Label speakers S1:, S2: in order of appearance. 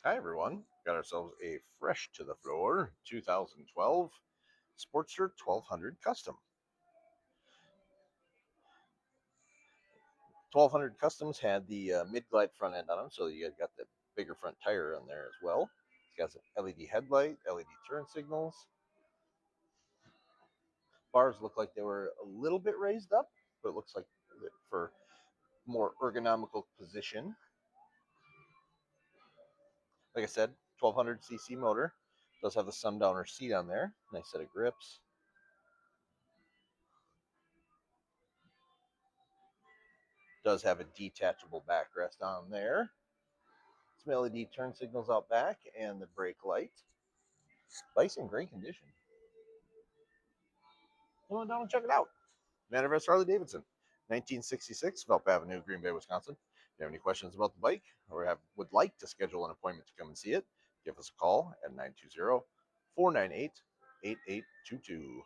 S1: Hi everyone, got ourselves a fresh to the floor 2012 Sportster 1200 Custom. 1200 Customs had the mid-glide front end on them, so you got the bigger front tire on there as well. It's got some LED headlight, LED turn signals. Bars look like they were a little bit raised up, but it looks like for more ergonomical position. Like I said, 1200cc motor. Does have the sundowner seat on there. Nice set of grips. Does have a detachable backrest on there. Some LED turn signals out back and the brake light. Bike's in great condition. Come on down and check it out. Vandervest Harley-Davidson, 1966, Velp Avenue, Green Bay, Wisconsin. If you have any questions about the bike or would like to schedule an appointment to come and see it, give us a call at 920-498-8822.